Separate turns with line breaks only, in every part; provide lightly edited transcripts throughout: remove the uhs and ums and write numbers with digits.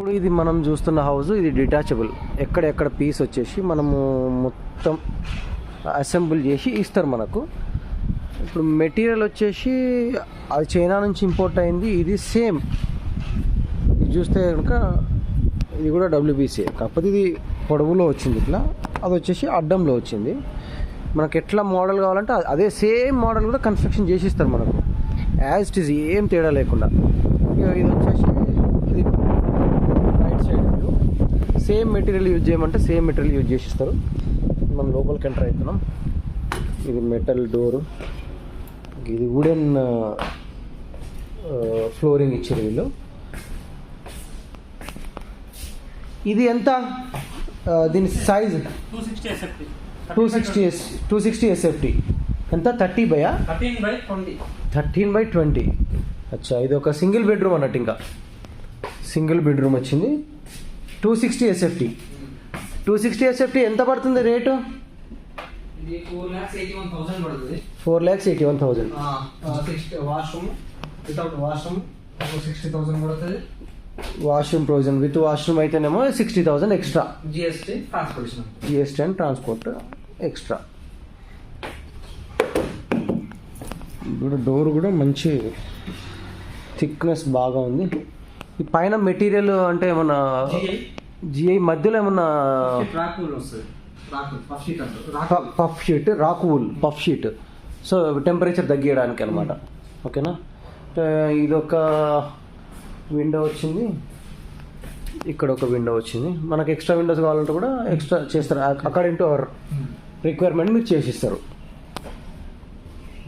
ఇప్పుడు ఇది మనం చూస్తున్న హౌస్ ఇది డిటాచబుల్. ఎక్కడెక్కడ పీస్ వచ్చేసి మనము మొత్తం అసెంబుల్ చేసి ఇస్తారు మనకు. ఇప్పుడు మెటీరియల్ వచ్చేసి అది చైనా నుంచి ఇంపోర్ట్ అయింది. ఇది సేమ్ ఇది చూస్తే కనుక ఇది కూడా డబ్ల్యూబీసీ, కాకపోతే ఇది పొడవులో వచ్చింది ఇట్లా, అది వచ్చేసి అడ్డంలో వచ్చింది. మనకు ఎట్లా మోడల్ కావాలంటే అదే సేమ్ మోడల్ కూడా కన్స్ట్రక్షన్ చేసి ఇస్తారు మనకు, యాజ్ ఇట్ ఈజ్, ఏం తేడా లేకుండా. ఇది వచ్చేసి ఇది right side view. Same material use చేయమంటే సేమ్ మెటీరియల్ యూజ్ చేసి ఇస్తారు. మనం లోపలికి ఎంటర్ అవుతున్నాం. ఇది మెటల్ డోరు, ఇది వుడెన్ ఫ్లోరింగ్ ఇచ్చారు వీళ్ళు. ఇది ఎంత దీని సైజ్? 260 SFT. ఎంత? 13/20. అచ్చా, ఇది ఒక సింగిల్ బెడ్రూమ్ అన్నట్టు. ఇంకా సింగిల్ బెడ్రూమ్ వచ్చింది. 260 SFT. 260 SFT ఎంత పడుతుంది రేటు?
4,81,000 పడుతుంది.
4,81,000.
వాష్రూమ్ వితౌట్ వాష్రూమ్ 60,000 పడుతుంది.
వాష్రూమ్ ప్రొవిజన్ విత్ వాష్రూమ్ అయితేనేమో 60,000 extra.
GST
and transport extra. ఇప్పుడు డోర్ కూడా మంచి థిక్నెస్ బాగా ఉంది. ఈ పైన మెటీరియల్ అంటే ఏమన్నా జిఐ మధ్యలో ఏమన్నా puff sheet, rock wool puff sheet, so temperature తగ్గియడానికి అనమాట. ఓకేనా. ఇదొక విండో వచ్చింది, ఇక్కడ ఒక విండో వచ్చింది. మనకు ఎక్స్ట్రా విండోస్ కావాలంటే కూడా ఎక్స్ట్రా చేస్తారు, అకార్డింగ్ టు అవర్ రిక్వైర్మెంట్ మీరు చేసిస్తారు.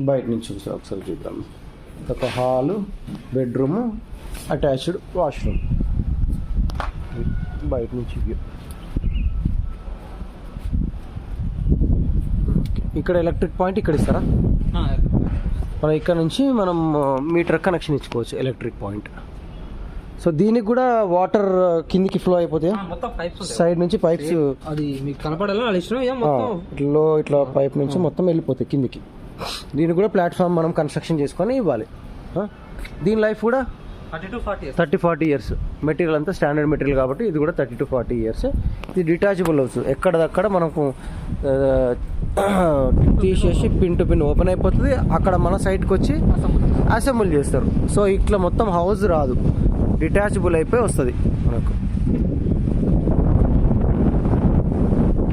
బయట నుంచి చూసారు ఒకసారి చూద్దాం. ఒక హాలు, బెడ్రూమ్, అటాచ్డ్ వాష్రూమ్. బయట నుంచి వ్యూ. ఇక్కడ ఎలక్ట్రిక్ పాయింట్ ఇక్కడ ఇస్తారా? మనం ఇక్కడ నుంచి మనం మీటర్ కనెక్షన్ ఇచ్చుకోవచ్చు, ఎలక్ట్రిక్ పాయింట్. సో దీనికి కూడా వాటర్ కిందికి ఫ్లో అయిపోతాయి, సైడ్ నుంచి పైప్స్.
అది మీకు కనపడాలి
ఇట్లా పైప్ నుంచి మొత్తం వెళ్ళిపోతాయి కిందికి. దీనికి కూడా ప్లాట్ఫామ్ మనం కన్స్ట్రక్షన్ చేసుకొని ఇవ్వాలి. దీని లైఫ్ కూడా 30-40 ఇయర్స్. మెటీరియల్ అంతా స్టాండర్డ్ మెటీరియల్ కాబట్టి ఇది కూడా 30-40 ఇయర్స్. ఇది డిటాచబుల్ హౌస్. ఎక్కడదక్కడ మనకు తీసేసి పిన్ టు పిన్ ఓపెన్ అయిపోతుంది. అక్కడ మన సైట్కి వచ్చి అసెంబుల్ చేస్తారు. సో ఇట్లా మొత్తం హౌస్ రాదు, డిటాచబుల్ అయిపోయి వస్తుంది మనకు.